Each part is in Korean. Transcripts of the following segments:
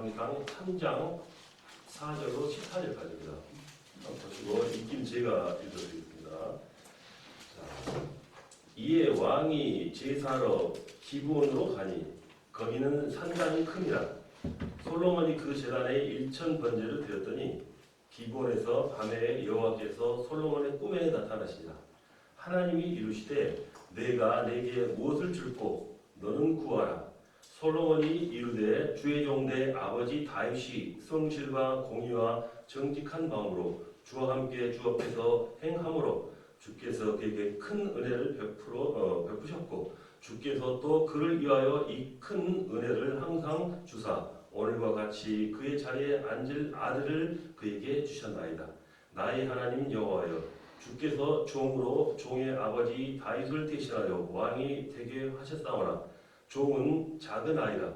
열왕기상 3장 4절로 14절까지입니다. 보시고 읽긴 제가 읽어드리겠습니다. 자, 이에 왕이 제사하러 기브온으로 가니 거기는 산당이 큼이라. 솔로몬이 그 제단에 1000번제를 드렸더니 기브온에서 밤에 여호와께서 솔로몬의 꿈에 나타나시니라. 하나님이 이르시되 내가 내게 무엇을 줄꼬 너는 구하라. 솔로몬이 이르되 주의 종 내 아버지 다윗이 성실과 공의와 정직한 마음으로 주와 함께 주 앞에서 행함으로 주께서 그에게 큰 은혜를 베푸셨고 주께서 또 그를 위하여 이 큰 은혜를 항상 주사 오늘과 같이 그의 자리에 앉을 아들을 그에게 주셨나이다. 나의 하나님 여호와여 주께서 종으로 종의 아버지 다윗을 대신하여 왕이 되게 하셨사오나 종은 작은 아이라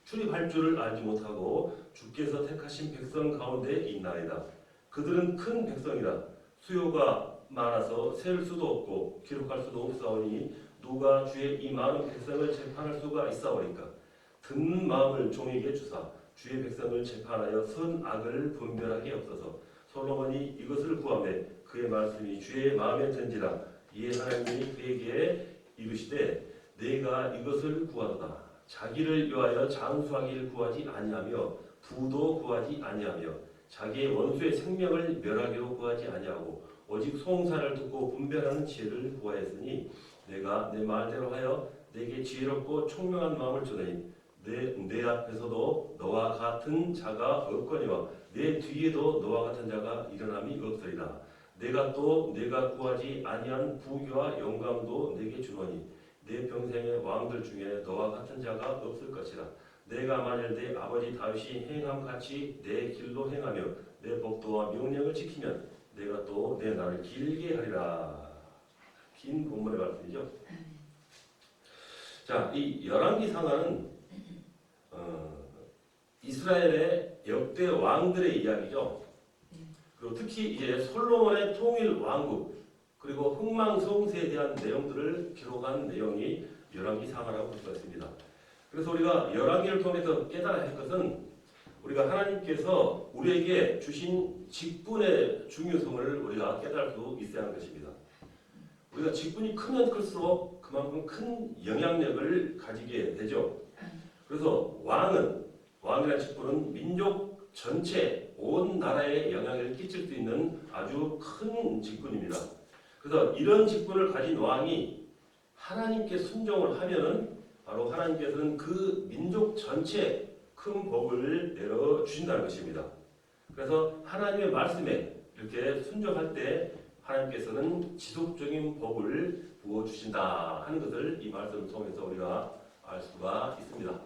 출입할 줄을 알지 못하고 주께서 택하신 백성 가운데 있나이다. 그들은 큰 백성이라 수요가 많아서 셀 수도 없고 기록할 수도 없사오니 누가 주의 이 많은 백성을 재판할 수가 있사오리까. 듣는 마음을 종에게 주사 주의 백성을 재판하여 선악을 분별하게 없어서 솔로몬이 이것을 구하매 그의 말씀이 주의 마음에 든지라. 이에 하나님이 그에게 이르시되 내가 이것을 구하도다. 자기를 위하여 장수하기를 구하지 아니하며 부도 구하지 아니하며 자기의 원수의 생명을 멸하기로 구하지 아니하고 오직 송사를 듣고 분별하는 지혜를 구하였으니 내가 내 말대로 하여 내게 지혜롭고 총명한 마음을 주노니 내 앞에서도 너와 같은 자가 없거니와 내 뒤에도 너와 같은 자가 일어남이 없으리라. 내가 구하지 아니한 부귀와 영광도 내게 주노니 내 평생의 왕들 중에 너와 같은 자가 없을 것이라. 내가 만일 내 아버지 다윗이 행함 같이 내 길로 행하며 내 법도와 명령을 지키면 내가 또 내 날을 길게 하리라. 긴 본문의 말씀이죠. 자, 이 열왕기상은 이스라엘의 역대 왕들의 이야기죠. 그리고 특히 이제 솔로몬의 통일 왕국 그리고 흥망성쇠에 대한 내용들을 기록한 내용이 열왕기상하라고 볼 수가 있습니다. 그래서 우리가 열왕기를 통해서 깨달아야 할 것은 우리가 하나님께서 우리에게 주신 직분의 중요성을 우리가 깨달을 수 있어야 하는 것입니다. 우리가 직분이 크면 클수록 그만큼 큰 영향력을 가지게 되죠. 그래서 왕이라는 직분은 민족 전체 온 나라에 영향을 끼칠 수 있는 아주 큰 직분입니다. 그래서 이런 직분을 가진 왕이 하나님께 순종을 하면은 바로 하나님께서는 그 민족 전체에 큰 복을 내려주신다는 것입니다. 그래서 하나님의 말씀에 이렇게 순종할 때 하나님께서는 지속적인 복을 부어주신다 하는 것을 이 말씀을 통해서 우리가 알 수가 있습니다.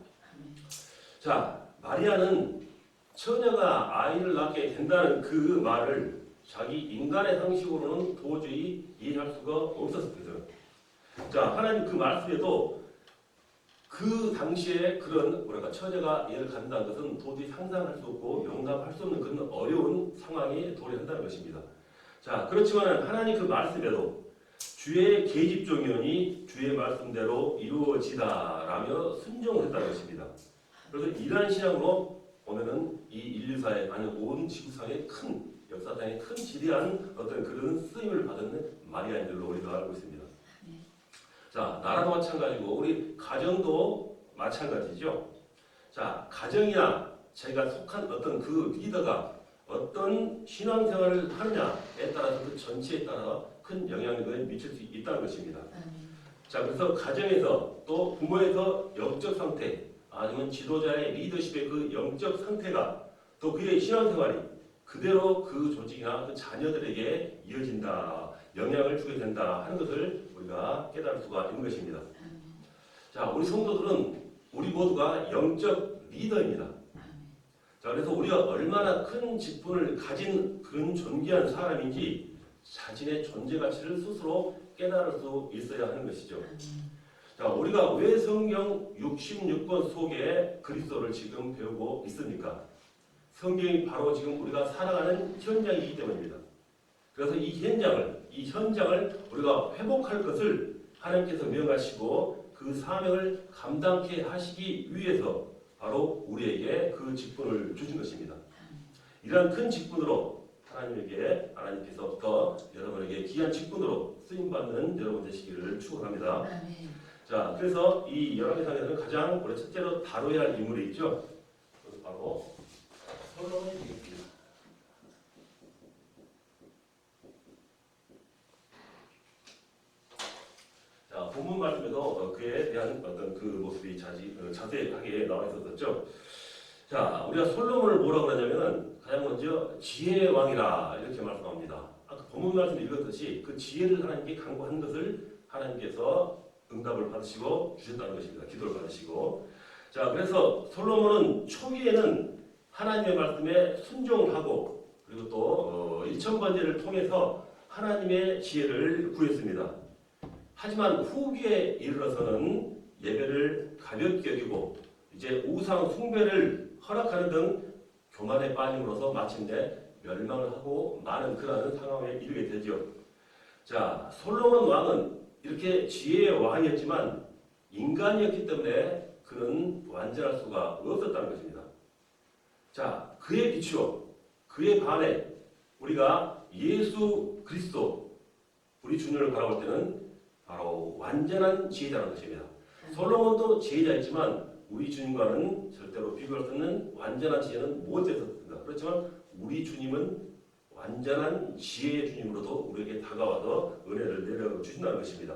자, 마리아는 처녀가 아이를 낳게 된다는 그 말을 자기 인간의 상식으로는 도저히 이해할 수가 없었거든요. 자, 하나님 그 말씀에도 그 당시에 그런 우리가 처녀가 얘를 갖는다는 것은 도저히 상상할 수 없고 용납할 수 없는 그런 어려운 상황에 도래한다는 것입니다. 자, 그렇지만 하나님 그 말씀에도 주의 계집종이오니 주의 말씀대로 이루어지다라며 순종을 했다는 것입니다. 그래서 이러한 신앙으로 보면은 이 인류사에 아니 온 지구상에 큰 역사상에 큰 지대한 어떤 그런 쓰임을 받은 마리아인 줄로 우리가 알고 있습니다. 자, 나라도 마찬가지고 우리 가정도 마찬가지죠. 자, 가정이나 제가 속한 어떤 그 리더가 어떤 신앙생활을 하느냐에 따라서 그 전체에 따라 큰 영향력을 미칠 수 있다는 것입니다. 자, 그래서 가정에서 또 부모에서 영적 상태 아니면 지도자의 리더십의 그 영적 상태가 또 그의 신앙생활이 그대로 그 조직이나 그 자녀들에게 이어진다, 영향을 주게 된다 하는 것을 우리가 깨달을 수가 있는 것입니다. 자, 우리 성도들은 우리 모두가 영적 리더입니다. 자, 그래서 우리가 얼마나 큰 직분을 가진 그런 존귀한 사람인지 자신의 존재 가치를 스스로 깨달을 수 있어야 하는 것이죠. 자, 우리가 왜 성경 66권 속에 그리스도를 지금 배우고 있습니까? 성경이 바로 지금 우리가 살아가는 현장이기 때문입니다. 그래서 이 현장을 우리가 회복할 것을 하나님께서 명하시고 그 사명을 감당케 하시기 위해서 바로 우리에게 그 직분을 주신 것입니다. 이러한 큰 직분으로 하나님께서부터 여러분에게 귀한 직분으로 쓰임받는 여러분 되시기를 축원합니다. 자, 그래서 이 열왕기상에서는 가장 우리 첫째로 다뤄야 할 인물이 있죠. 바로 솔로몬이 되겠습니다. 자, 본문 말씀에도 그에 대한 어떤 그 모습이 자세하게 나와 있었죠. 자, 우리가 솔로몬을 뭐라고 하냐면은 가장 먼저 지혜의 왕이라 이렇게 말씀합니다. 아까 본문 말씀 읽었듯이 그 지혜를 하나님께 간구한 것을 하나님께서 응답을 받으시고 주셨다는 것입니다. 기도를 받으시고. 자, 그래서 솔로몬은 초기에는 하나님의 말씀에 순종하고 그리고 또 일천번제를 통해서 하나님의 지혜를 구했습니다. 하지만 후기에 이르러서는 예배를 가볍게 여기고 이제 우상 숭배를 허락하는 등 교만에 빠짐으로써 마침내 멸망을 하고 많은 그러한 상황에 이르게 되죠. 자, 솔로몬 왕은 이렇게 지혜의 왕이었지만 인간이었기 때문에 그는 완전할 수가 없었다는 것입니다. 자, 그에 비추어 그에 반해 우리가 예수 그리스도 우리 주님을 바라볼 때는 바로 완전한 지혜자라는 것입니다. 솔로몬도 지혜자였지만 우리 주님과는 절대로 비교할 수 없는 완전한 지혜는 못 됐었습니다. 그렇지만 우리 주님은 완전한 지혜의 주님으로도 우리에게 다가와서 은혜를 내려주신다는 것입니다.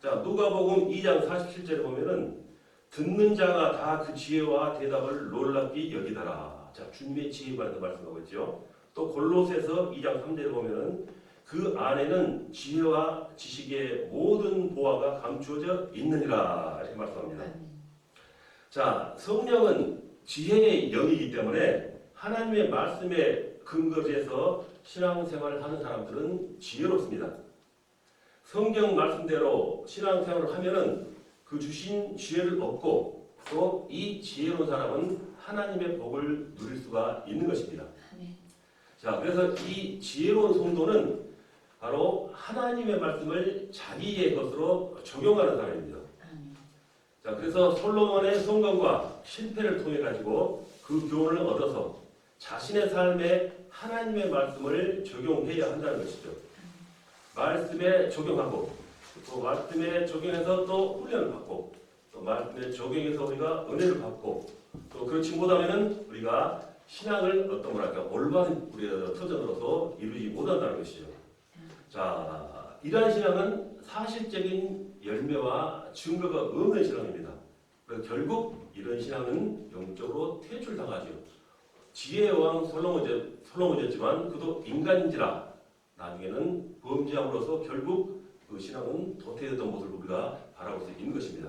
자, 누가복음 2장 47절에 보면은 듣는 자가 다 그 지혜와 대답을 놀랍게 여기다라. 자, 주님의 지혜에 관해서 말씀하고 있죠. 또 골로새서 2장 3절에 보면은 그 안에는 지혜와 지식의 모든 보화가 감추어져 있느니라 이렇게 말씀합니다. 자, 성령은 지혜의 영이기 때문에 하나님의 말씀에 근거를 해서 신앙생활을 하는 사람들은 지혜롭습니다. 성경 말씀대로 신앙생활을 하면은 그 주신 지혜를 얻고 또 이 지혜로운 사람은 하나님의 복을 누릴 수가 있는 것입니다. 자, 그래서 이 지혜로운 성도는 바로 하나님의 말씀을 자기의 것으로 적용하는 사람입니다. 자, 그래서 솔로몬의 성공과 실패를 통해 가지고 그 교훈을 얻어서 자신의 삶에 하나님의 말씀을 적용해야 한다는 것이죠. 말씀에 적용하고 또 말씀에 적용해서 또 훈련을 받고 또 말씀에 적용해서 우리가 은혜를 받고 또 그렇지 못하면은 우리가 신앙을 어떤 뭐랄까 올바른 우리가 터전으로서 이루지 못한다는 것이죠. 자, 이러한 신앙은 사실적인 열매와 증거가 없는 신앙입니다. 그래서 결국 이런 신앙은 영적으로 퇴출당하죠. 지혜의 왕 솔로몬이었지만 그도 인간인지라 나중에는 범죄함으로써 결국 그 신앙은 도태되었던 모습을 우리가 바라볼 수 있는 것입니다.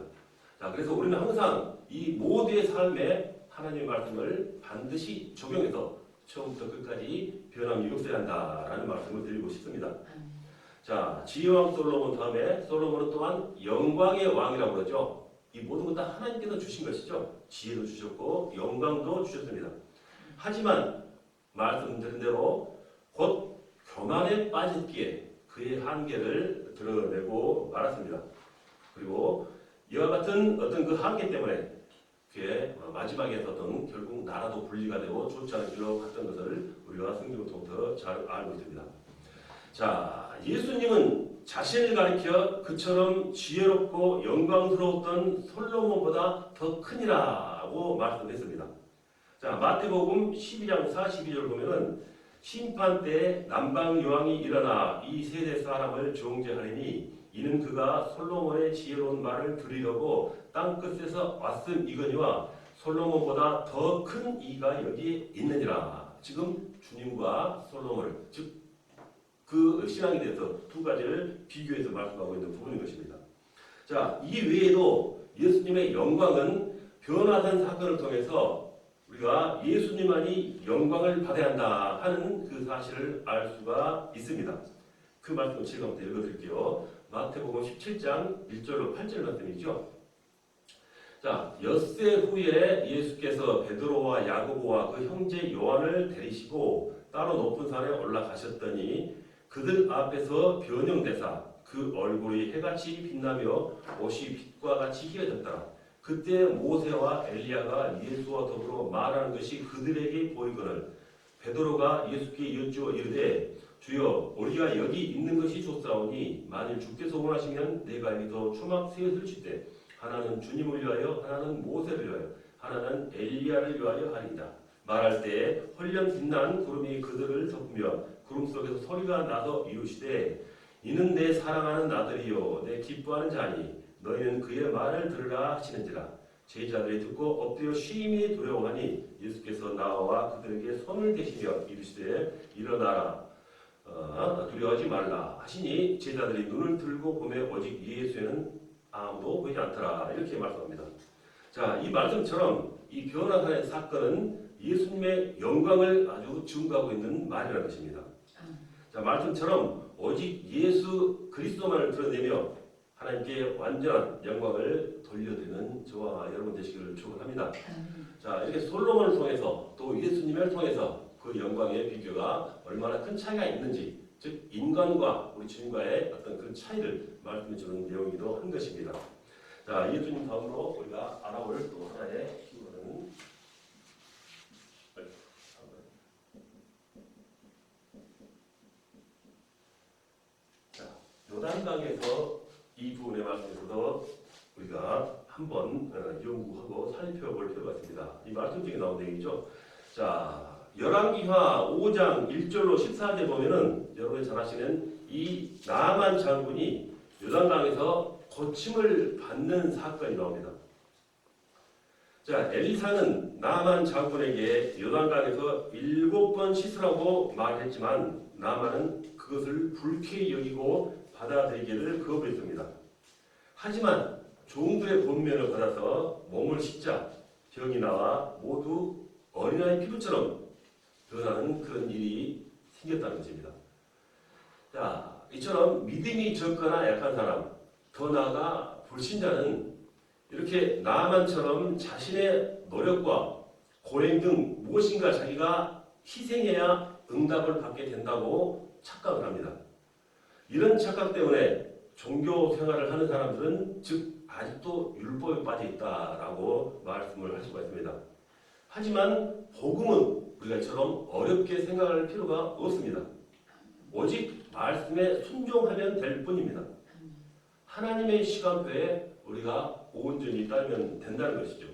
자, 그래서 우리는 항상 이 모두의 삶에 하나님의 말씀을 반드시 적용해서 처음부터 끝까지 변함이 없어야 한다라는 말씀을 드리고 싶습니다. 자, 지혜왕 솔로몬 다음에 솔로몬은 또한 영광의 왕이라고 그러죠. 이 모든 것 다 하나님께서 주신 것이죠. 지혜도 주셨고 영광도 주셨습니다. 하지만 말씀드린 대로 곧 교만에 빠졌기에 그의 한계를 드러내고 말았습니다. 그리고 이와 같은 어떤 그 한계 때문에 그의 마지막에 어떤 결국 나라도 분리가 되고 좋지 않은 길로 갔던 것을 우리가 성경을 통해서 잘 알고 있습니다. 자, 예수님은 자신을 가리켜 그처럼 지혜롭고 영광스러웠던 솔로몬보다 더 크니라고 말씀했습니다. 자, 마태복음 12장 42절 보면은 심판 때에 남방 여왕이 일어나 이 세대 사람을 정죄하리니 이는 그가 솔로몬의 지혜로운 말을 들으려고 땅끝에서 왔음이거니와 솔로몬보다 더 큰 이가 여기 있느니라. 지금 주님과 솔로몬을 즉 그 신앙에 대해서 두 가지를 비교해서 말씀하고 있는 부분인 것입니다. 자, 이 외에도 예수님의 영광은 변화된 사건을 통해서 우리가 예수님만이 영광을 받아야 한다 하는 그 사실을 알 수가 있습니다. 그 말씀을 제가 한번 읽어드릴게요. 마태복음 17장 1절로 8절 말씀이죠. 자, 엿새 후에 예수께서 베드로와 야고보와 그 형제 요한을 데리시고 따로 높은 산에 올라가셨더니 그들 앞에서 변형되사 그 얼굴이 해같이 빛나며 옷이 빛과 같이 희어졌더라. 그때 모세와 엘리야가 예수와 더불어 말하는 것이 그들에게 보이거늘 베드로가 예수께 여쭈어 이르되 주여 우리가 여기 있는 것이 좋사오니 만일 주께서 원하시면 내가 여기서 초막 셋을 칠때 하나는 주님을 위하여 하나는 모세를 위하여 하나는 엘리야를 위하여 하리이다. 말할 때에 헐련 빛난 구름이 그들을 덮으며 구름 속에서 소리가 나서 이르시되 이는 내 사랑하는 아들이요 내 기뻐하는 자니 너희는 그의 말을 들으라 하시는지라. 제자들이 듣고 엎드려 심히 두려워하니 예수께서 나와 그들에게 손을 대시며 이르시되 일어나라 두려워하지 말라 하시니 제자들이 눈을 들고 보매 오직 예수에는 아무도 보이지 않더라. 이렇게 말씀합니다. 자, 이 말씀처럼 이 변화산의 사건은 예수님의 영광을 아주 증거하고 있는 말이라는 것입니다. 자, 말씀처럼 오직 예수 그리스도만을 드러내며 하나님께 완전한 영광을 돌려드리는 저와 여러분 되시기를 축원합니다. 자, 이렇게 솔로몬을 통해서 또 예수님을 통해서 그 영광의 비교가 얼마나 큰 차이가 있는지, 즉 인간과 우리 주님과의 어떤 그런 차이를 말씀해 주는 내용이기도 한 것입니다. 자, 예수님 다음으로 우리가 알아볼 또 하나의 키워드는 요단강에서 이 부분의 말씀에서도 우리가 한번 연구하고 살펴볼 필요가 있습니다. 이 말씀 중에 나온 내용이죠. 자, 열왕기하 5장 1절로 14절 보면은 여러분이 잘 아시는 이 나아만 장군이 요단강에서 고침을 받는 사건이 나옵니다. 자, 엘리사는 나아만 장군에게 요단강에서 7번 씻으라고 말했지만 나아만은 그것을 불쾌히 여기고 받아들이기를 거부했습니다. 하지만 종들의 권면을 받아서 몸을 씻자 병이 나와 모두 어린아이 피부처럼 변하는 그런 일이 생겼다는 것입니다. 자, 이처럼 믿음이 적거나 약한 사람, 더 나아가 불신자는 이렇게 나아만처럼 자신의 노력과 고행 등 무엇인가 자기가 희생해야 응답을 받게 된다고 착각을 합니다. 이런 착각 때문에 종교 생활을 하는 사람들은 즉 아직도 율법에 빠져 있다라고 말씀을 할 수가 있습니다. 하지만 복음은 우리가 이처럼 어렵게 생각할 필요가 없습니다. 오직 말씀에 순종하면 될 뿐입니다. 하나님의 시간표에 우리가 온전히 따르면 된다는 것이죠.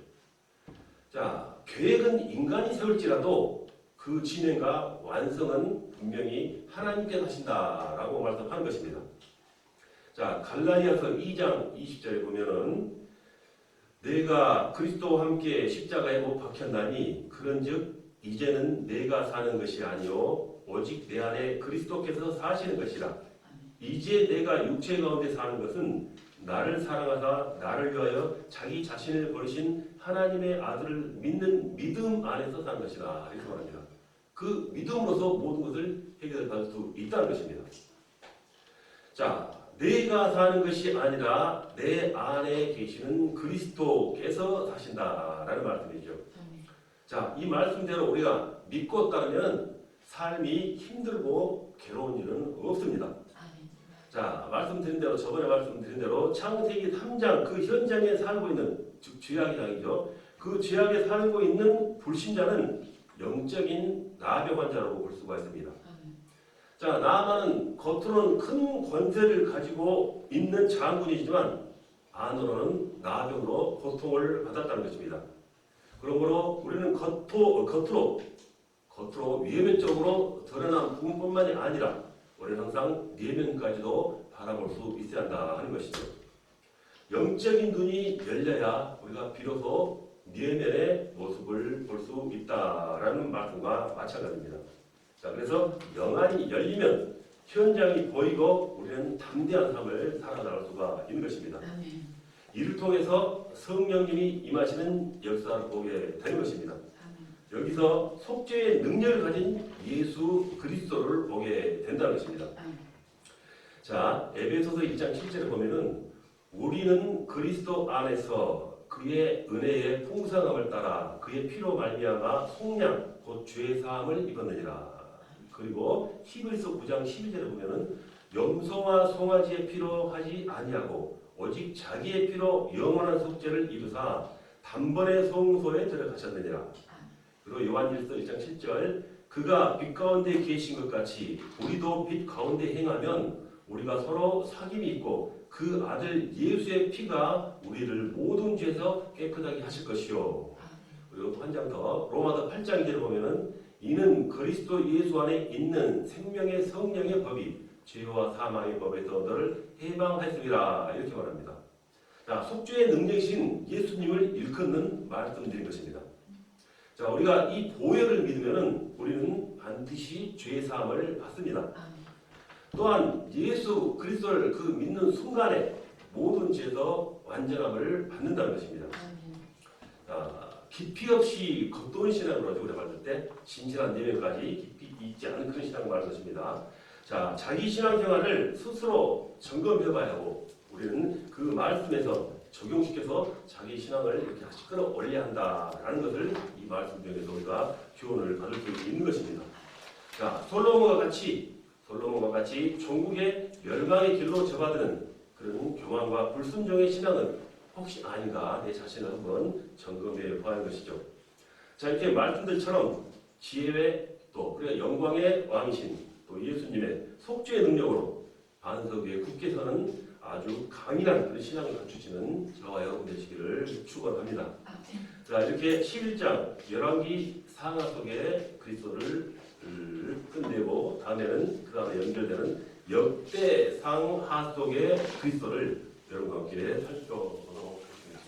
자, 계획은 인간이 세울지라도 그 진행과 완성은 분명히 하나님께서 하신다라고 말씀하는 것입니다. 자, 갈라디아서 2장 20절에 보면은 내가 그리스도와 함께 십자가에 못 박혔나니 그런즉 이제는 내가 사는 것이 아니요 오직 내 안에 그리스도께서 사시는 것이라. 이제 내가 육체 가운데 사는 것은 나를 사랑하사 나를 위하여 자기 자신을 버리신 하나님의 아들을 믿는 믿음 안에서 사는 것이라. 이렇게 말합니다. 그 믿음으로서 모든 것을 해결할 수 있다는 것입니다. 자, 내가 사는 것이 아니라 내 안에 계시는 그리스도께서 사신다라는 말씀이죠. 자, 이 말씀대로 우리가 믿고 따르면 삶이 힘들고 괴로운 일은 없습니다. 자, 말씀드린 대로 저번에 말씀드린 대로 창세기 3장 그 현장에 살고 있는 즉 죄악의 장이죠. 그 죄악에 살고 있는 불신자는 영적인 나병 환자라고 볼 수가 있습니다. 자, 나아만은 겉으로는 큰 권세를 가지고 있는 장군이지만 안으로는 나병으로 고통을 받았다는 것입니다. 그러므로 우리는 겉으로 외면적으로 드러난 부분뿐만이 아니라 우리는 항상 내면까지도 바라볼 수 있어야 한다 하는 것이죠. 영적인 눈이 열려야 우리가 비로소 내면의 모습을 볼 수 있다라는 말씀과 마찬가지입니다. 자, 그래서 영안이 열리면 현장이 보이고 우리는 담대한 삶을 살아나갈 수가 있는 것입니다. 이를 통해서 성령님이 임하시는 역사를 보게 되는 것입니다. 여기서 속죄의 능력을 가진 예수 그리스도를 보게 된다는 것입니다. 자, 에베소서 1장 7절에 보면은 우리는 그리스도 안에서 그의 은혜의 풍성함을 따라 그의 피로 말미암아 속량 곧 죄 사함을 입었느니라. 그리고 히브리서 9장 12절에 보면은 염소와 송아지의 피로 하지 아니하고 오직 자기의 피로 영원한 속죄를 이루사 단번에 성소에 들어가셨느니라. 그리고 요한일서 1장 7절 그가 빛 가운데 계신 것 같이 우리도 빛 가운데 행하면 우리가 서로 사귐이 있고 그 아들 예수의 피가 우리를 모든 죄에서 깨끗하게 하실 것이요. 그리고 또 한 장 더 로마서 8장 2절을 보면은 이는 그리스도 예수 안에 있는 생명의 성령의 법이 죄와 사망의 법에서 너를 해방하였습니다. 이렇게 말합니다. 자, 속죄의 능력이신 예수님을 일컫는 말씀드린 것입니다. 자, 우리가 이 보혈을 믿으면은 우리는 반드시 죄 사함을 받습니다. 또한 예수 그리스도를 그 믿는 순간에 모든 죄에서 완전함을 받는다는 것입니다. 깊이 없이 겉도는 신앙으로 우리가 받을 때 진실한 내면까지 깊이 있지 않은 그런 신앙을 말하는 것입니다. 자, 자기 신앙생활을 스스로 점검해봐야 하고 우리는 그 말씀에서 적용시켜서 자기 신앙을 이렇게 다시 끌어올려야 한다라는 것을 이 말씀 중에서 우리가 교훈을 받을 수 있는 것입니다. 자, 솔로몬과 같이 종국의 멸망의 길로 접어드는 그런 교만과 불순종의 신앙은 혹시 아닌가 내 자신을 한번 점검해 보아야 하는 것이죠. 자, 이렇게 말씀들처럼 지혜의 또 그리고 영광의 왕이신 또 예수님의 속죄의 능력으로 반석 위에 굳게 서는 아주 강인한 그런 신앙을 갖추시는 저와 여러분 되시기를 축원합니다. 자, 이렇게 11장 열왕기 상하 속에 그리스도를 끝내고 다음에는 그 다음에 연결되는 역대상하 속의 그리스도를 여러분과 함께 살펴보도록 하겠습니다.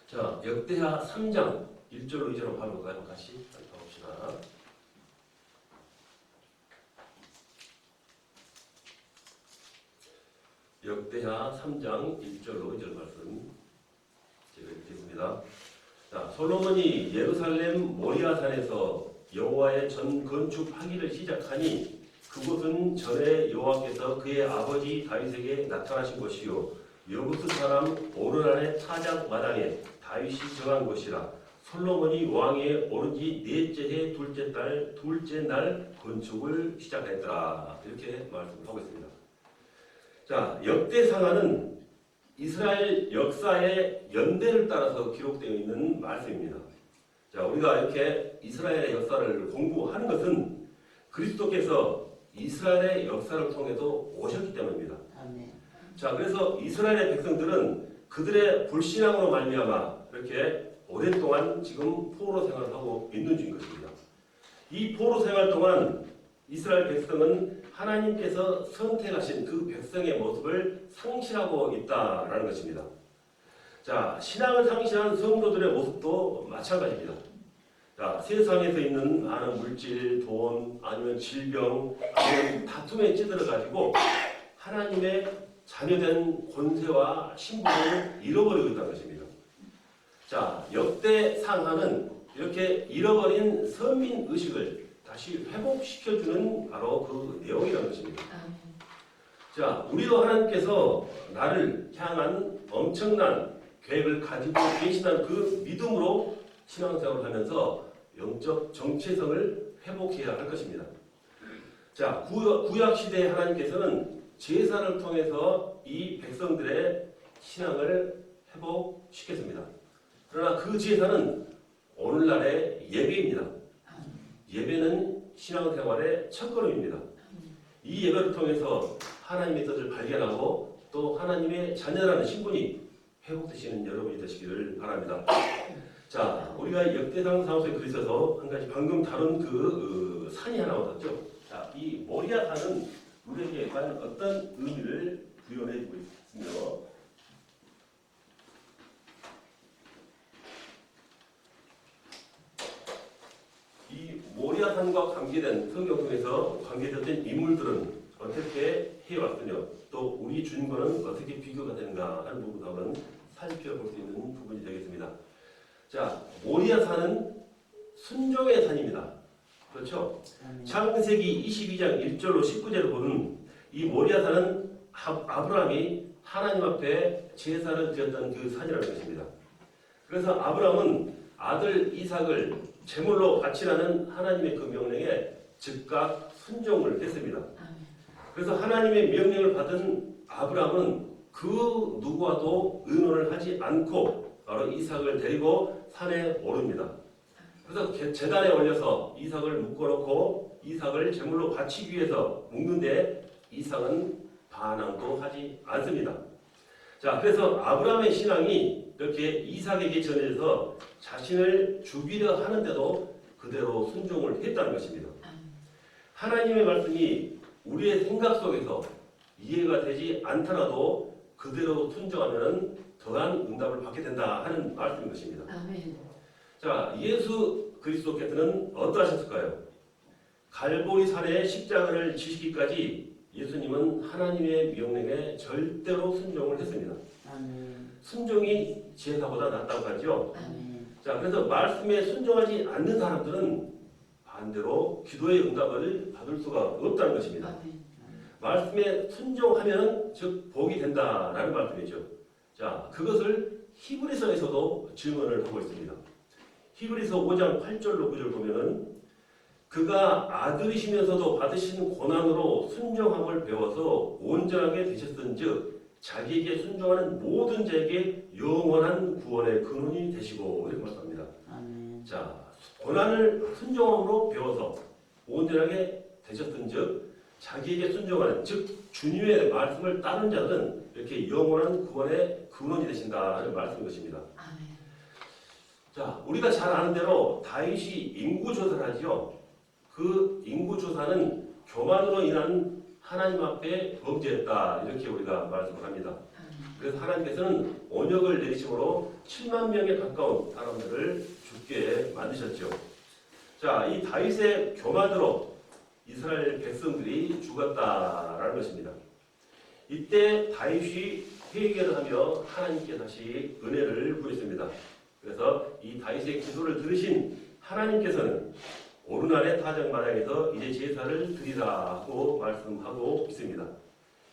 자, 역대하 3장 1절로 2절로 봐볼까요? 같이 봐봅시다. 역대하 3장 1절로 2절 말씀 제가 읽겠습니다. 자, 솔로몬이 예루살렘 모리아산에서 여호와의 전 건축하기를 시작하니 그곳은 전에 여호와께서 그의 아버지 다윗에게 나타나신 곳이요 여부스 사람 오르난의 타작 마당에 다윗이 정한 곳이라. 솔로몬이 왕에 오른 지 넷째 해 둘째 날 건축을 시작했더라. 이렇게 말씀하고 있습니다. 자, 역대상하는 이스라엘 역사의 연대를 따라서 기록되어 있는 말씀입니다. 자, 우리가 이렇게 이스라엘의 역사를 공부하는 것은 그리스도께서 이스라엘의 역사를 통해서 오셨기 때문입니다. 아멘. 자, 그래서 이스라엘의 백성들은 그들의 불신앙으로 말미암아 이렇게 오랫동안 지금 포로 생활을 하고 있는 중인 것입니다. 이 포로 생활 동안 이스라엘 백성은 하나님께서 선택하신 그 백성의 모습을 상실하고 있다라는 것입니다. 자, 신앙을 상실한 성도들의 모습도 마찬가지입니다. 자, 세상에서 있는 많은 물질, 돈, 아니면 질병, 아니면 다툼에 찌들어가지고 하나님의 자녀된 권세와 신분을 잃어버리고 있다는 것입니다. 자, 역대상하는 이렇게 잃어버린 선민의식을 다시 회복시켜주는 바로 그 내용이라는 것입니다. 자, 우리도 하나님께서 나를 향한 엄청난 계획을 가지고 계시다는 그 믿음으로 신앙생활을 하면서 영적 정체성을 회복해야 할 것입니다. 자, 구약시대의 하나님께서는 제사를 통해서 이 백성들의 신앙을 회복시켰습니다. 그러나 그 제사는 오늘날의 예배입니다. 예배는 신앙생활의 첫걸음입니다. 이 예배를 통해서 하나님의 뜻을 발견하고 또 하나님의 자녀라는 신분이 회복되시는 여러분이 되시기를 바랍니다. 자, 우리가 역대상 상속에 그리스도서 한 가지 방금 다룬 그 산이 하나 얻었죠. 자, 이 모리아 산은 우리에게 과연 어떤 의미를 부여해주고 있으며 이 모리아산과 관계된 성경 속에서 관계됐던 인물들은 어떻게 해왔으며 또 우리 주님과는 어떻게 비교가 되는가 하는 부분을 한번 살펴볼 수 있는 부분이 되겠습니다. 자, 모리아 산은 순종의 산입니다. 그렇죠? 창세기 22장 1절로 19절을 보는 이 모리아 산은 아브라함이 하나님 앞에 제사를 드렸던 그 산이라는 것입니다. 그래서 아브라함은 아들 이삭을 제물로 바치라는 하나님의 그 명령에 즉각 순종을 했습니다. 그래서 하나님의 명령을 받은 아브라함은 그 누구와도 의논을 하지 않고 바로 이삭을 데리고 산에 오릅니다. 그래서 제단에 올려서 이삭을 묶어놓고 이삭을 제물로 바치기 위해서 묶는데 이삭은 반항도 하지 않습니다. 자, 그래서 아브라함의 신앙이 이렇게 이삭에게 전해져서 자신을 죽이려 하는데도 그대로 순종을 했다는 것입니다. 하나님의 말씀이 우리의 생각 속에서 이해가 되지 않더라도 그대로 순종하면 더한 응답을 받게 된다 하는 말씀인 것입니다. 아멘. 자, 예수 그리스도께서는 어떠하셨을까요? 갈보리 산에 십자가를 지시기까지 예수님은 하나님의 명령에 절대로 순종을 했습니다. 아멘. 순종이 제사보다 낫다고 하죠. 아멘. 자, 그래서 말씀에 순종하지 않는 사람들은 반대로 기도의 응답을 받을 수가 없다는 것입니다. 아멘. 말씀에 순종하면 즉 복이 된다라는 말씀이죠. 자, 그것을 히브리서에서도 증언을 하고 있습니다. 히브리서 5장 8절로 9절 보면은 그가 아들이시면서도 받으신 고난으로 순종함을 배워서 온전하게 되셨은즉 자기에게 순종하는 모든 자에게 영원한 구원의 근원이 되시고 이렇게 말씀합니다. 아멘. 자, 고난을 순종함으로 배워서 온전하게 되셨은즉 자기에게 순종하는 즉 주님의 말씀을 따르는 자들은 이렇게 영원한 구원의 근원이 되신다는 말씀인 것입니다. 아멘. 자, 우리가 잘 아는 대로 다윗이 인구조사를 하죠. 그 인구조사는 교만으로 인한 하나님 앞에 범죄했다 이렇게 우리가 말씀을 합니다. 그래서 하나님께서는 언역을 내리심으로 7만 명에 가까운 사람들을 죽게 만드셨죠. 자, 이 다윗의 교만으로 이스라엘 백성들이 죽었다라는 것입니다. 이때 다윗이 회개를 하며 하나님께 다시 은혜를 구했습니다. 그래서 이 다윗의 기도를 들으신 하나님께서는 오르날의 타작 마당에서 이제 제사를 드리라고 말씀하고 있습니다.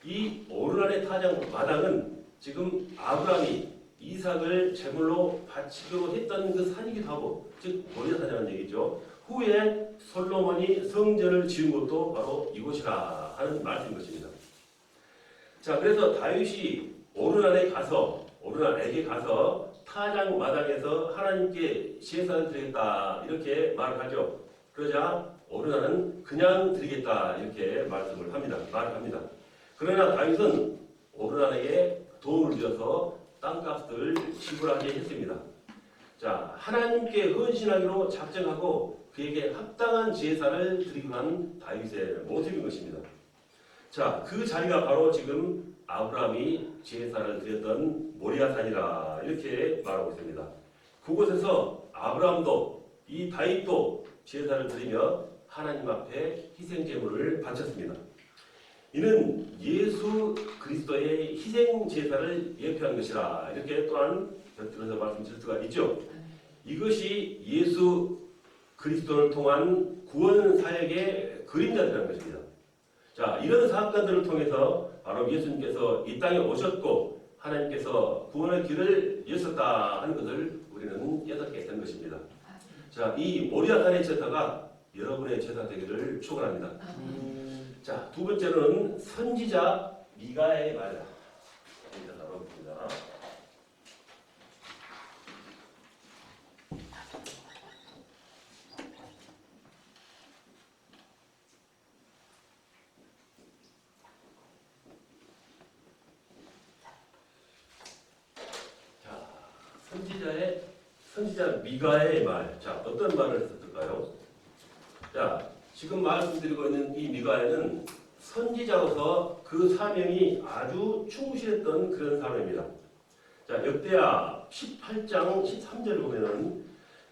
이 오르날의 타작 마당은 지금 아브라함이 이삭을 제물로 바치기로 했던 그 산이기도 하고 즉 모리아 산이라는 얘기죠. 후에 솔로몬이 성전을 지은 곳도 바로 이곳이라 하는 말씀인 것입니다. 자, 그래서 다윗이 오르날에게 가서 타작 마당에서 하나님께 제사를 드리겠다 이렇게 말을 하죠. 그러자 오르날은 그냥 드리겠다 이렇게 말을 합니다. 그러나 다윗은 오르날에게 도움을 주어서 땅값을 지불하게 했습니다. 자, 하나님께 헌신하기로 작정하고 그에게 합당한 제사를 드리고 한 다윗의 모습인 것입니다. 자, 그 자리가 바로 지금 아브라함이 제사를 드렸던 모리아산이라 이렇게 말하고 있습니다. 그곳에서 아브라함도 이 다윗도 제사를 드리며 하나님 앞에 희생제물을 바쳤습니다. 이는 예수 그리스도의 희생 제사를 예표한 것이라 이렇게 또한 곁들여서 말씀드릴 수가 있죠. 이것이 예수 그리스도를 통한 구원 사역의 그림자들이라는 것입니다. 자, 이런 사건들을 통해서 바로 예수님께서 이 땅에 오셨고 하나님께서 구원의 길을 여셨다 하는 것을 우리는 깨닫게 된 것입니다. 자, 이 모리아산의 제사가 여러분의 제사 되기를 축원합니다. 자, 두 번째로는 선지자 미가의 말. 여기다 나눠봅니다. 자, 선지자 미가의 말. 자, 어떤 말을 했을까요? 자, 지금 말씀드리고 있는 이 미가에는 선지자로서 그 사명이 아주 충실했던 그런 사람입니다. 자, 역대하 18장 13절 보면은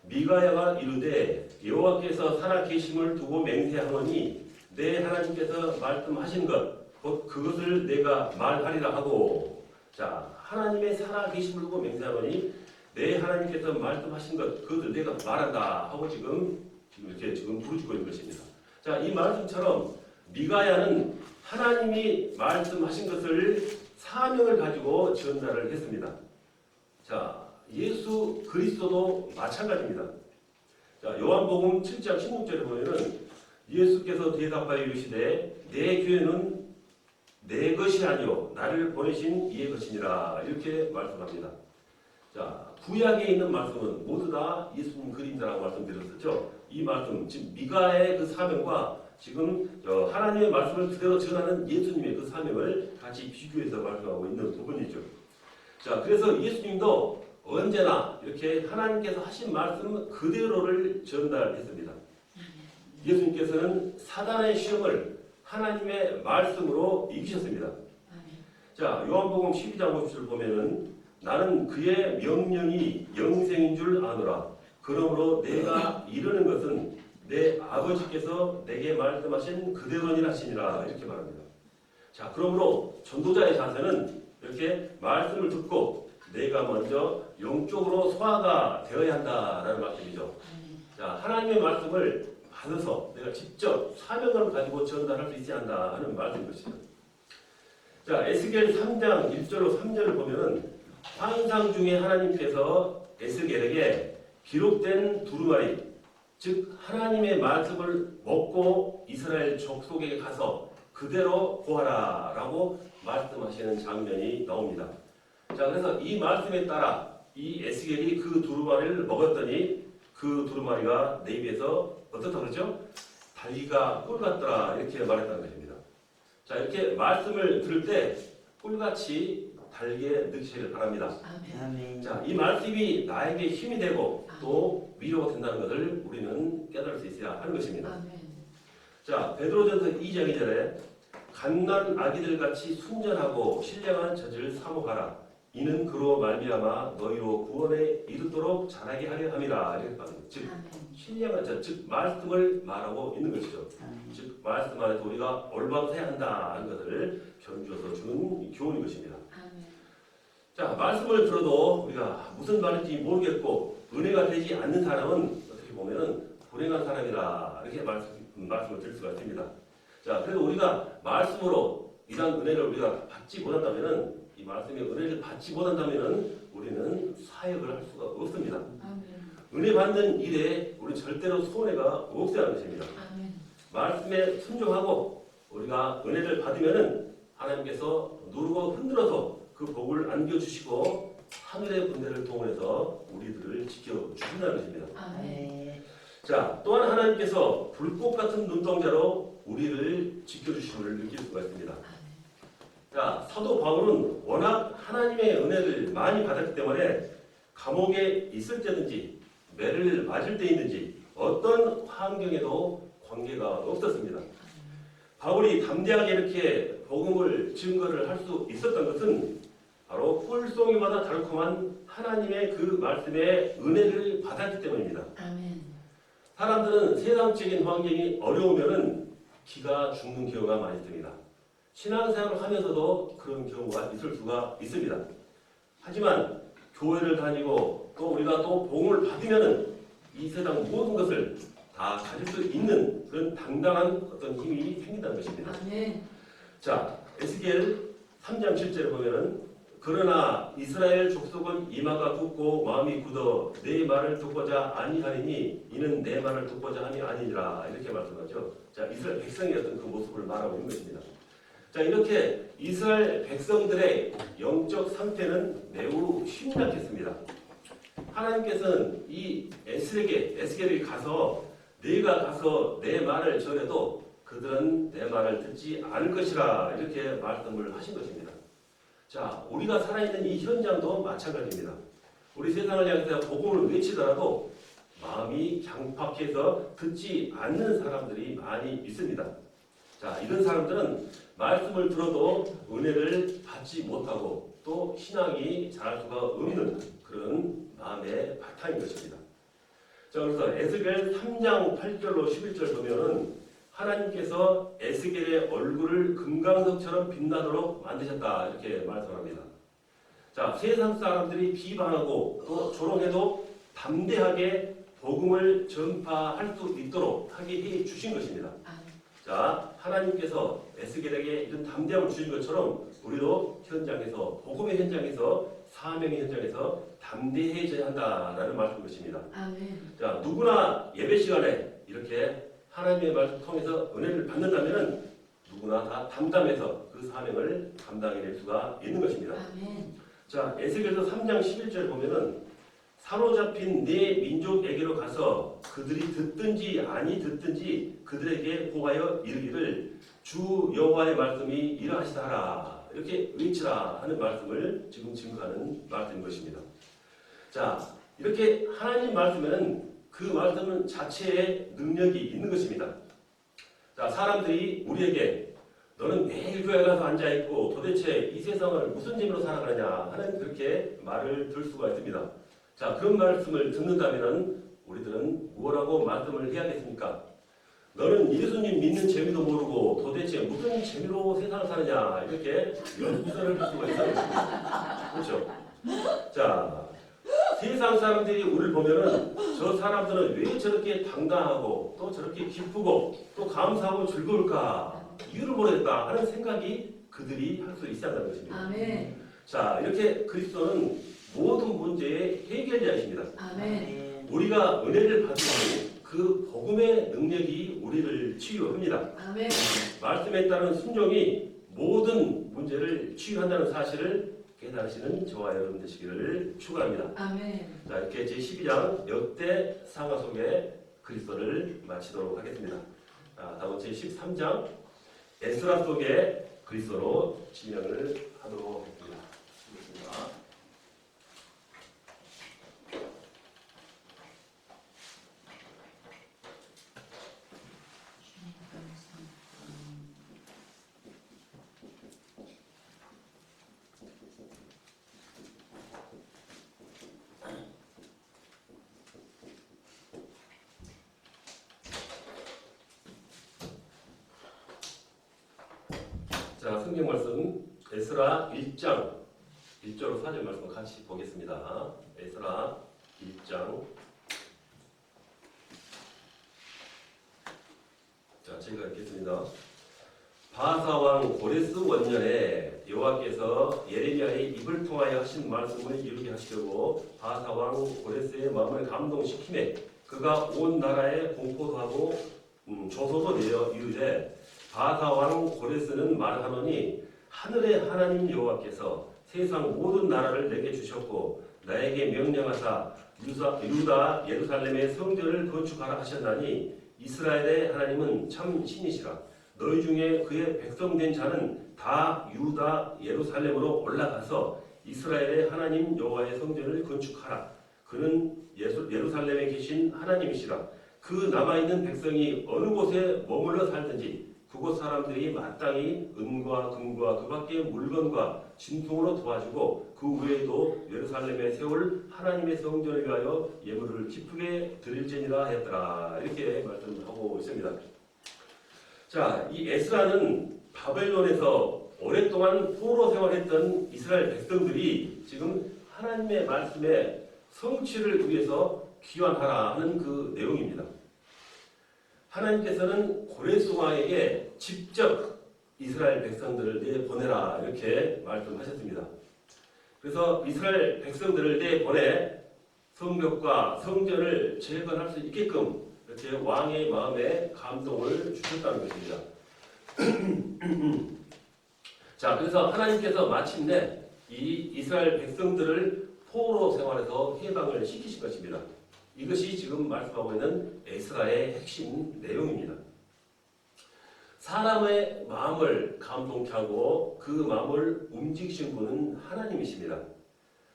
미가야가 이르되 여호와께서 살아계심을 두고 맹세하노니 내 하나님께서 말씀하신 것 곧 그것을 내가 말하리라 하고 자, 하나님의 살아계심을 두고 맹세하노니 내 하나님께서 말씀하신 것 그것을 내가 말한다 하고 지금 이렇게 부르짖고 있는 것입니다. 자, 이 말씀처럼 미가야는 하나님이 말씀하신 것을 사명을 가지고 전달을 했습니다. 자, 예수 그리스도도 마찬가지입니다. 자, 요한복음 7장 16절에 보면은 예수께서 대답하여 이르시되 내 교회는 내 것이 아니요 나를 보내신 이의 것이니라 이렇게 말씀합니다. 자, 구약에 있는 말씀은 모두 다 예수님 그림자라고 말씀드렸었죠. 이 말씀, 지금 미가의 그 사명과 지금 하나님의 말씀을 그대로 전하는 예수님의 그 사명을 같이 비교해서 말씀하고 있는 부분이죠. 자, 그래서 예수님도 언제나 이렇게 하나님께서 하신 말씀 그대로를 전달했습니다. 예수님께서는 사단의 시험을 하나님의 말씀으로 이기셨습니다. 자, 요한복음 12장 50절 보면은 나는 그의 명령이 영생인 줄 아노라. 그러므로 내가 이르는 것은 내 아버지께서 내게 말씀하신 그대로니라 하시니라 이렇게 말합니다. 자, 그러므로 전도자의 자세는 이렇게 말씀을 듣고 내가 먼저 영적으로 소화가 되어야 한다라는 말씀이죠. 자, 하나님의 말씀을 받아서 내가 직접 사명을 가지고 전달할 수 있어야 한다 하는 말씀인 것이죠. 자, 에스겔 3장 1절로 3절을 보면은 환상 중에 하나님께서 에스겔에게 기록된 두루마리, 즉 하나님의 말씀을 먹고 이스라엘 족속에게 가서 그대로 보아라라고 말씀하시는 장면이 나옵니다. 자, 그래서 이 말씀에 따라 이 에스겔이 그 두루마리를 먹었더니 그 두루마리가 내 입에서 어떻다 그러죠? 달기가 꿀 같더라 이렇게 말했다는 것입니다. 자, 이렇게 말씀을 들을 때 꿀같이 달게 느끼시길 바랍니다. 아멘. 자, 이 말씀이 나에게 힘이 되고 또 위로가 된다는 것을 우리는 깨달을 수 있어야 하는 것입니다. 아멘. 자, 베드로전서 2장 2절에 갓난 아기들 같이 순전하고 신령한 젖을 사모하라. 이는 그로 말미암아 너희로 구원에 이르도록 자라게 하려 함이라. 이렇게 말합니다. 즉 신령한 젖, 즉 말씀을 말하고 있는 것이죠. 즉 말씀 안에서 우리가 올바르게 한다는 것을 견주어서 주는 교훈인 것입니다. 자, 말씀을 들어도 우리가 무슨 말인지 모르겠고 은혜가 되지 않는 사람은 어떻게 보면은 불행한 사람이라 이렇게 말씀을 드릴 수가 있습니다. 자, 그래서 우리가 말씀으로 이러한 은혜를 우리가 받지 못한다면은 이 말씀의 은혜를 받지 못한다면은 우리는 사역을 할 수가 없습니다. 은혜 받는 일에 우리 절대로 손해가 없어야 하는 것입니다. 말씀에 순종하고 우리가 은혜를 받으면은 하나님께서 누르고 흔들어서 그 복을 안겨주시고 하늘의 군대를 동원해서 우리들을 지켜주신다는 것입니다. 자, 또한 하나님께서 불꽃 같은 눈동자로 우리를 지켜주심을 느낄 수가 있습니다. 자, 사도 바울은 워낙 하나님의 은혜를 많이 받았기 때문에 감옥에 있을 때든지 매를 맞을 때이든지 어떤 환경에도 관계가 없었습니다. 바울이 담대하게 이렇게 복음을 증거를 할 수 있었던 것은 바로 꿀송이마다 달콤한 하나님의 그 말씀의 은혜를 받았기 때문입니다. 사람들은 세상적인 환경이 어려우면은 기가 죽는 경우가 많이 있습니다. 신앙생활을 하면서도 그런 경우가 있을 수가 있습니다. 하지만 교회를 다니고 또 우리가 또 복음을 받으면은 이 세상 모든 것을 다 가질 수 있는 그런 당당한 어떤 힘이 생긴다는 것입니다. 자, 에스겔 3장 7절에 보면은 그러나 이스라엘 족속은 이마가 굳고 마음이 굳어 내 말을 듣고자 아니하리니 이는 내 말을 듣고자 함이 아니니라 이렇게 말씀하죠. 자, 이스라엘 백성의 어떤 그 모습을 말하고 있는 것입니다. 자, 이렇게 이스라엘 백성들의 영적 상태는 매우 심각했습니다. 하나님께서는 이 에스겔에게 가서 내가 가서 내 말을 전해도 그들은 내 말을 듣지 않을 것이라 이렇게 말씀을 하신 것입니다. 자, 우리가 살아있는 이 현장도 마찬가지입니다. 우리 세상을 향해서 복음을 외치더라도 마음이 강팍해서 듣지 않는 사람들이 많이 있습니다. 자, 이런 사람들은 말씀을 들어도 은혜를 받지 못하고 또 신앙이 자랄 수가 없는 그런 마음의 바탕인 것입니다. 자, 그래서 에스겔 3장 8절로 11절 보면은 하나님께서 에스겔의 얼굴을 금강석처럼 빛나도록 만드셨다 이렇게 말씀합니다. 자, 세상 사람들이 비방하고 또 조롱해도 담대하게 복음을 전파할 수 있도록 하게 해 주신 것입니다. 자, 하나님께서 에스겔에게 이런 담대함을 주신 것처럼 우리도 현장에서, 복음의 현장에서, 사명의 현장에서 담대해져야 한다라는 말씀인 것입니다. 아멘. 자, 누구나 예배 시간에 이렇게 하나님의 말씀을 통해서 은혜를 받는다면 누구나 다 담담해서 그 사명을 감당해낼 수가 있는 것입니다. 아멘. 자, 에스겔서 3장 11절 보면은 사로잡힌 내 민족에게로 가서 그들이 듣든지 아니 듣든지 그들에게 고하여 이르기를 주 여호와의 말씀이 이러하시다 하라, 이렇게 외치라 하는 말씀을 지금 증거하는 말씀인 것입니다. 자, 이렇게 하나님 말씀에는 그 말씀 자체의 능력이 있는 것입니다. 자, 사람들이 우리에게 너는 매일 교회 가서 앉아있고 도대체 이 세상을 무슨 재미로 살아가느냐 하는 그렇게 말을 들 수가 있습니다. 자, 그런 말씀을 듣는다면 우리들은 뭐라고 말씀을 해야겠습니까? 너는 예수님 믿는 재미도 모르고 도대체 무슨 재미로 세상을 사느냐, 이렇게 연구설을 할 수가 있어요. 그렇죠? 자, 세상 사람들이 우리를 보면은 저 사람들은 왜 저렇게 당당하고 또 저렇게 기쁘고 또 감사하고 즐거울까, 이유를 모르겠다 하는 생각이 그들이 할 수 있어야 한다는 것입니다. 아멘. 자, 이렇게 그리스도는 모든 문제의 해결자이십니다. 아멘. 우리가 은혜를 받으면 그 복음의 능력이 우리를 치유합니다. 아멘. 말씀에 따른 순종이 모든 문제를 치유한다는 사실을 깨달으시는 저와 여러분 되시기를 축원합니다. 아멘. 자, 이렇게 제12장 역대 상하 속의 그리스도를 마치도록 하겠습니다. 자, 다음은 제13장 에스라 속의 그리스도로 진행을 하도록 하겠습니다. 자, 성경 말씀 에스라 1장 1절로 4절 말씀 같이 보겠습니다. 에스라 1장. 자, 제가 읽겠습니다. 바사 왕 고레스 원년에 여호와께서 예레미야의 입을 통하여 하신 말씀을 이루게 하시려고 바사 왕 고레스의 마음을 감동시키매 그가 온 나라에 공포도 하고 조소도 내어 이르되 바사 왕 고레스는 말하노니 하늘의 하나님 여호와께서 세상 모든 나라를 내게 주셨고 나에게 명령하사 유다 예루살렘의 성전을 건축하라 하셨나니 이스라엘의 하나님은 참 신이시라. 너희 중에 그의 백성된 자는 다 유다 예루살렘으로 올라가서 이스라엘의 하나님 여호와의 성전을 건축하라. 그는 예루살렘에 계신 하나님이시라. 그 남아있는 백성이 어느 곳에 머물러 살든지 그곳 사람들이 마땅히 은과 금과 그 밖의 물건과 진통으로 도와주고 그 외에도 예루살렘에 세울 하나님의 성전을 위하여 예물을 기쁘게 드릴지니라 하였더라. 이렇게 말씀하고 있습니다. 자, 이 에스라는 바벨론에서 오랫동안 포로 생활했던 이스라엘 백성들이 지금 하나님의 말씀의 성취를 위해서 귀환하라 하는 그 내용입니다. 하나님께서는 고레스 왕에게 직접 이스라엘 백성들을 내보내라 이렇게 말씀하셨습니다. 그래서 이스라엘 백성들을 내보내 성벽과 성전을 재건할 수 있게끔 이렇게 왕의 마음에 감동을 주셨다는 것입니다. 자, 그래서 하나님께서 마침내 이 이스라엘 백성들을 포로 생활에서 해방을 시키신 것입니다. 이것이 지금 말씀하고 있는 에스라의 핵심 내용입니다. 사람의 마음을 감동케 하고 그 마음을 움직이신 분은 하나님이십니다.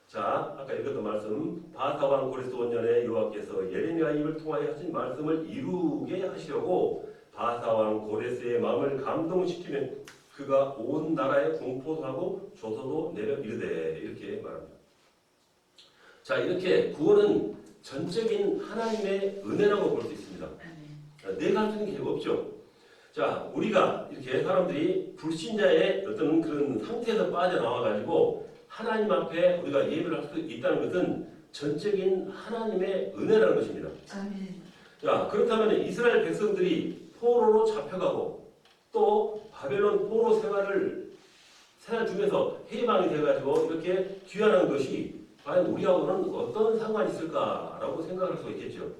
자, 아까 읽었던 말씀, 바사 왕 고레스 원년에 여호와께서 예레미야 입을 통하여 하신 말씀을 이루게 하시려고 바사 왕 고레스의 마음을 감동시키면 그가 온 나라에 공포도 하고 조소도 내려 이르되 이렇게 말합니다. 자, 이렇게 구원은 전적인 하나님의 은혜라고 볼 수 있습니다. 내가 할 수 있는 게 없죠. 자, 우리가 이렇게 사람들이 불신자의 어떤 그런 상태에서 빠져나와가지고 하나님 앞에 우리가 예배를 할 수 있다는 것은 전적인 하나님의 은혜라는 것입니다. 아멘. 자, 그렇다면 이스라엘 백성들이 포로로 잡혀가고 또 바벨론 포로 생활 중에서 해방이 돼가지고 이렇게 귀환하는 것이 과연 우리하고는 어떤 상관이 있을까라고 생각할 수 있겠죠.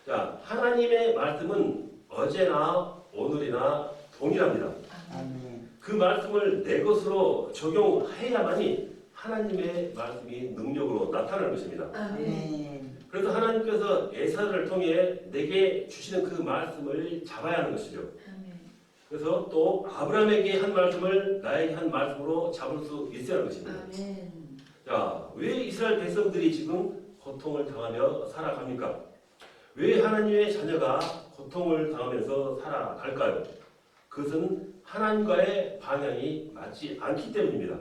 자, 하나님의 말씀은 어제나 오늘이나 동일합니다. 아멘. 그 말씀을 내 것으로 적용해야만이 하나님의 말씀이 능력으로 나타나는 것입니다. 아멘. 그래서 하나님께서 에사를 통해 내게 주시는 그 말씀을 잡아야 하는 것이죠. 아멘. 그래서 또 아브라함에게 한 말씀을 나에게 한 말씀으로 잡을 수 있어야 하는 것입니다. 아멘. 자, 왜 이스라엘 백성들이 지금 고통을 당하며 살아갑니까? 왜 하나님의 자녀가 고통을 당하면서 살아갈까요? 그것은 하나님과의 방향이 맞지 않기 때문입니다.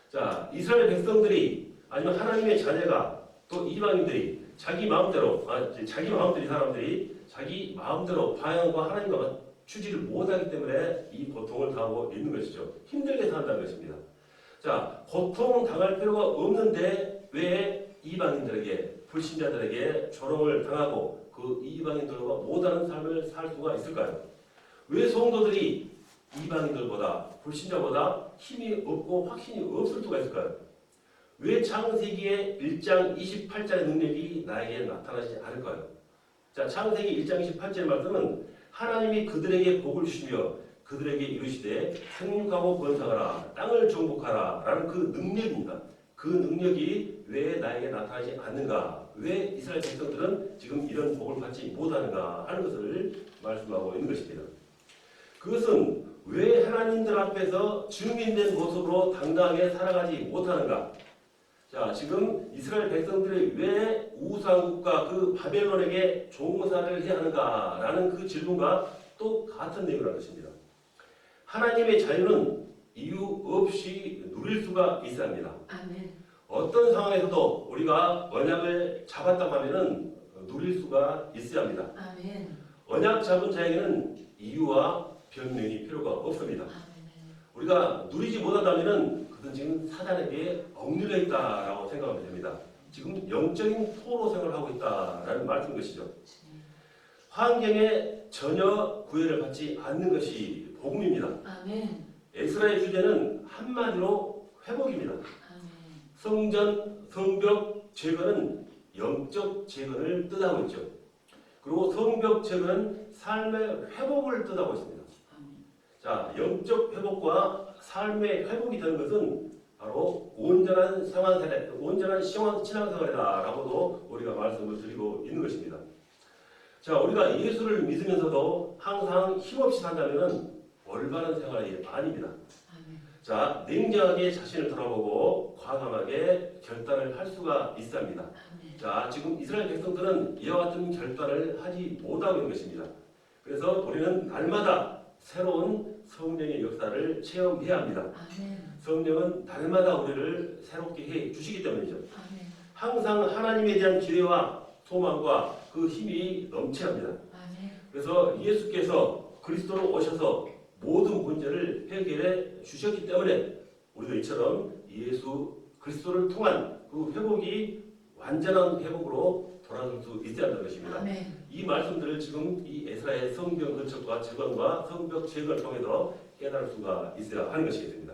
자, 이스라엘 백성들이 아니면 하나님의 자녀가 또 이방인들이 자기 마음대로 사람들이 자기 마음대로 방향과 하나님과 추지를 못하기 때문에 이 고통을 당하고 있는 것이죠. 힘들게 산다는 것입니다. 자, 고통 당할 필요가 없는데 왜 이방인들에게 불신자들에게 조롱을 당하고 그 이방인들과 못하는 삶을 살 수가 있을까요? 왜 성도들이 이방인들보다 불신자보다 힘이 없고 확신이 없을 수가 있을까요? 왜 창세기의 1장 28절의 능력이 나에게 나타나지 않을까요? 자, 창세기 1장 28절의 말씀은 하나님이 그들에게 복을 주시며 그들에게 이르시되 생육하고 번성하라 땅을 정복하라 라는 그 능력입니다. 그 능력이 왜 나에게 나타나지 않는가? 왜 이스라엘 백성들은 지금 이런 복을 받지 못하는가 하는 것을 말씀하고 있는 것입니다. 그것은 왜 하나님들 앞에서 증인된 모습으로 당당하게 살아가지 못하는가? 자, 지금 이스라엘 백성들이 왜 우상국가 그 바벨론에게 종사를 해야 하는가라는 그 질문과 똑같은 내용이라는 것입니다. 하나님의 자유는 이유 없이 누릴 수가 있어야 합니다. 아멘. 어떤 상황에서도 우리가 언약을 잡았다고 하면은 누릴 수가 있어야 합니다. 아멘. 언약 잡은 자에게는 이유와 변명이 필요가 없습니다. 아멘. 우리가 누리지 못한다면은 그것은 지금 사단에게 억눌려 있다라고 생각하면 됩니다. 지금 영적인 포로 생활을 하고 있다라는 말씀인 것이죠. 환경에 전혀 구애를 받지 않는 것이 복음입니다. 아멘. 에스라의 주제는 한마디로 회복입니다. 아멘. 성전, 성벽 제거는 영적 재건을 뜻하고 있죠. 그리고 성벽 제거는 삶의 회복을 뜻하고 있습니다. 자, 영적 회복과 삶의 회복이 되는 것은 바로 온전한 신앙생활이다라고도 우리가 말씀을 드리고 있는 것입니다. 자, 우리가 예수를 믿으면서도 항상 힘없이 산다면 올바른 생활이 아닙니다. 아멘. 자, 냉정하게 자신을 돌아보고 과감하게 결단을 할 수가 있어야 합니다. 아멘. 자, 지금 이스라엘 백성들은 이와 같은 결단을 하지 못하고 있는 것입니다. 그래서 우리는 날마다 새로운 성령의 역사를 체험해야 합니다. 아멘. 성령은 날마다 우리를 새롭게 해 주시기 때문이죠. 아멘. 항상 하나님에 대한 기대와 소망과 그 힘이 넘쳐야 합니다. 아멘. 그래서 예수께서 그리스도로 오셔서 모든 문제를 해결해 주셨기 때문에 우리도 이처럼 예수 그리스도를 통한 그 회복이 완전한 회복으로 돌아설 수 있어야 한다는 것입니다. 아멘. 이 말씀들을 지금 이 에스라의 성경 건축과 재건과 성벽 재건을 통해서 깨달을 수가 있어야 하는 것이겠습니다.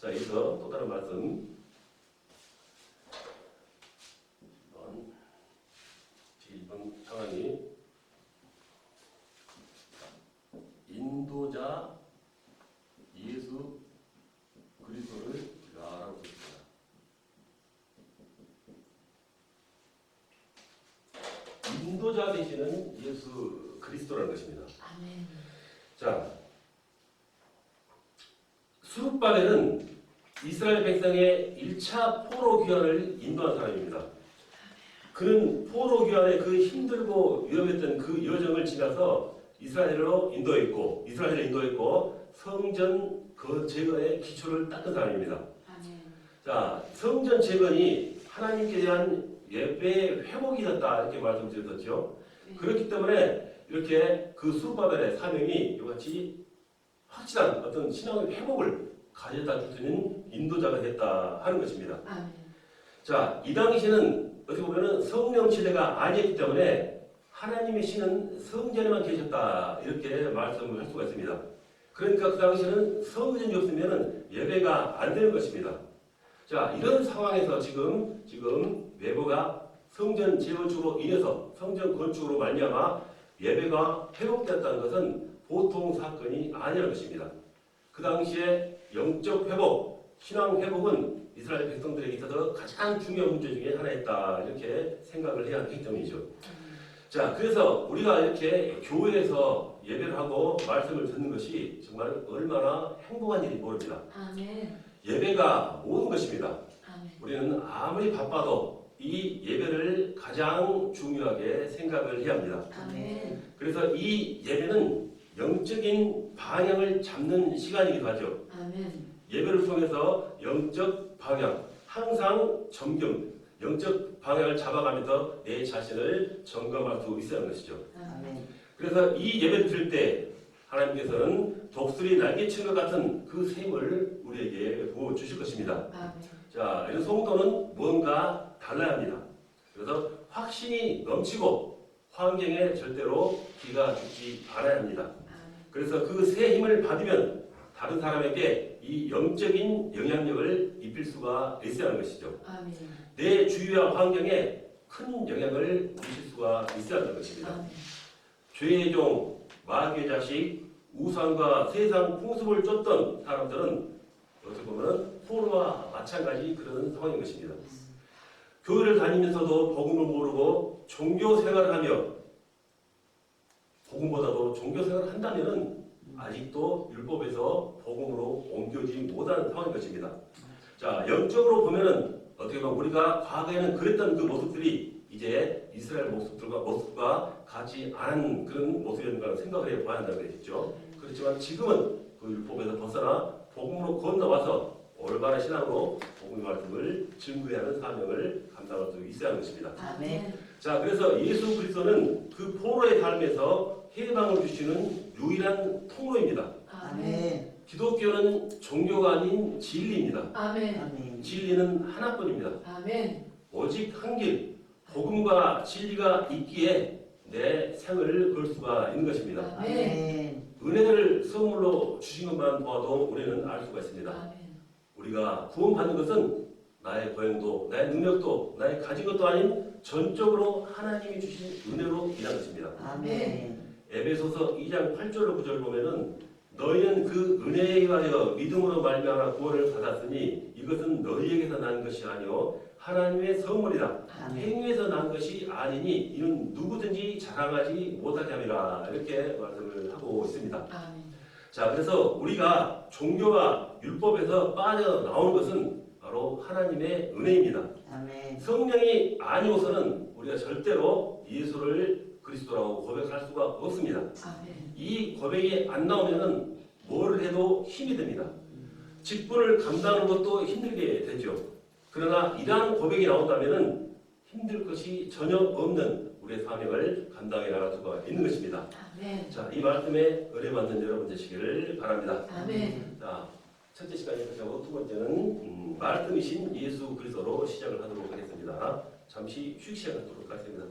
자, 여기서 또 다른 말씀 1번 상황이 인도자 예수 그리스도를 알아보고 있습니다. 인도자 되시는 예수 그리스도라는 것입니다. 아멘. 자, 수룹바벨은 이스라엘 백성의 1차 포로 귀환을 인도한 사람입니다. 그는 포로 귀환의 그 힘들고 위험했던 그 여정을 지나서 이스라엘을 인도했고 성전 그 재건의 기초를 닦은 사람입니다. 아멘. 자, 성전 재건이 하나님께 대한 예배의 회복이 됐다 이렇게 말씀드렸었죠. 그렇기 때문에 이렇게 그 수룹바벨의 사명이 이같이 확실한 어떤 신앙의 회복을 가져다 줄 수 있는 인도자가 됐다 하는 것입니다. 아멘. 자, 이 당시에는 어떻게 보면 성령 시대가 아니었기 때문에 하나님의 신은 성전에만 계셨다 이렇게 말씀을 할 수가 있습니다. 그러니까 그 당시에는 성전이 없으면 예배가 안 되는 것입니다. 자, 이런 상황에서 지금 외부가 성전 재건축으로 인해서 성전 건축으로 말미암아 예배가 회복되었다는 것은 보통 사건이 아니라는 것입니다. 그 당시에 영적 회복, 신앙 회복은 이스라엘 백성들에게 있어서 가장 중요한 문제 중에 하나였다 이렇게 생각을 해야 하기 때문이죠. 자, 그래서 우리가 이렇게 교회에서 예배를 하고 말씀을 듣는 것이 정말 얼마나 행복한 일인지 모릅니다. 아멘. 예배가 모든 것입니다. 아멘. 우리는 아무리 바빠도 이 예배를 가장 중요하게 생각을 해야 합니다. 아멘. 그래서 이 예배는 영적인 방향을 잡는 시간이기도 하죠. 아멘. 예배를 통해서 영적 방향, 항상 점검, 영적 방향을 잡아가면서 내 자신을 점검할 수 있어야 하는 것이죠. 아멘. 그래서 이 예배를 드릴 때 하나님께서는 독수리 날개친 것 같은 그 셈을 우리에게 부어주실 것입니다. 아멘. 자, 이런 성도는 뭔가 달라야 합니다. 그래서 확신이 넘치고 환경에 절대로 기가 죽지 않아야 합니다. 아멘. 그래서 그 새 힘을 받으면 다른 사람에게 이 영적인 영향력을 입힐 수가 있어야 하는 것이죠. 아멘. 내 주위와 환경에 큰 영향을 미칠 수가 있어야 하는 것입니다. 아멘. 죄의 종, 마귀의 자식, 우상과 세상 풍습을 쫓던 사람들은 어떻게 보면 포로와 마찬가지 그런 상황인 것입니다. 교회를 다니면서도 복음을 모르고 종교 생활을 하며 복음보다도 종교 생활을 한다면은 아직도 율법에서 복음으로 옮겨지지 못하는 상황인 것입니다. 자, 영적으로 보면은 어떻게 보면 우리가 과거에는 그랬던 그 모습들이 이제 이스라엘 모습과 같지 않은 그런 모습이었는가 생각을 해봐야 한다는 것이죠. 그렇지만 지금은 그 율법에서 벗어나 복음으로 건너와서 올바른 신앙으로 복음의 말씀을 증거해야 하는 사명을 감당할 수 있어야 하는 것입니다. 아멘. 자, 그래서 예수 그리스도는 그 포로의 삶에서 해방을 주시는 유일한 통로입니다. 아멘. 기독교는 종교가 아닌 진리입니다. 아멘. 아멘. 진리는 하나뿐입니다. 아멘. 오직 한 길, 복음과 진리가 있기에 내 생을 걸 수가 있는 것입니다. 아멘. 은혜를 선물로 주신 것만 보아도 우리는 알 수가 있습니다. 아멘. 우리가 구원받는 것은 나의 고행도, 나의 능력도, 나의 가진 것도 아닌 전적으로 하나님이 주신 은혜로 인한 것입니다. 아멘. 에베소서 2장 8절 9절 보면은 너희는 그 은혜에 의하여 믿음으로 말미암아 구원을 받았으니 이것은 너희에게서 난 것이 아니요 하나님의 선물이라 아멘. 행위에서 난 것이 아니니 이는 누구든지 자랑하지 못하게 함이라 이렇게 말씀을 하고 있습니다. 아멘. 자, 그래서 우리가 종교와 율법에서 빠져나오는 것은 바로 하나님의 은혜입니다. 아멘. 성령이 아니고서는 우리가 절대로 예수를 그리스도라고 고백할 수가 없습니다. 아멘. 이 고백이 안 나오면은 뭘 해도 힘이 듭니다. 직분을 감당하는 것도 힘들게 되죠. 그러나 이러한 고백이 나온다면은 힘들 것이 전혀 없는 우리의 사명을 감당해 나갈 수가 있는 것입니다. 아멘. 자, 이 말씀에 의뢰받는 여러분 되시기를 바랍니다. 아멘. 자, 첫째 시간이 끝나고 두 번째는 말씀이신 예수 그리스도로 시작을 하도록 하겠습니다. 잠시 휴식 시간 갖도록 하겠습니다.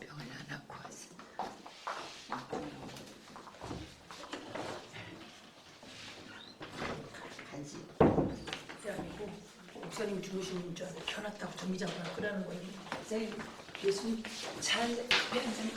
병을 안 안고 왔어. 간식. 그게 아니고 목사님 주무시는 줄 알고 켜놨다고 전기장판 끄라는 거예요. 선생님, 예수님 잘 배운 사람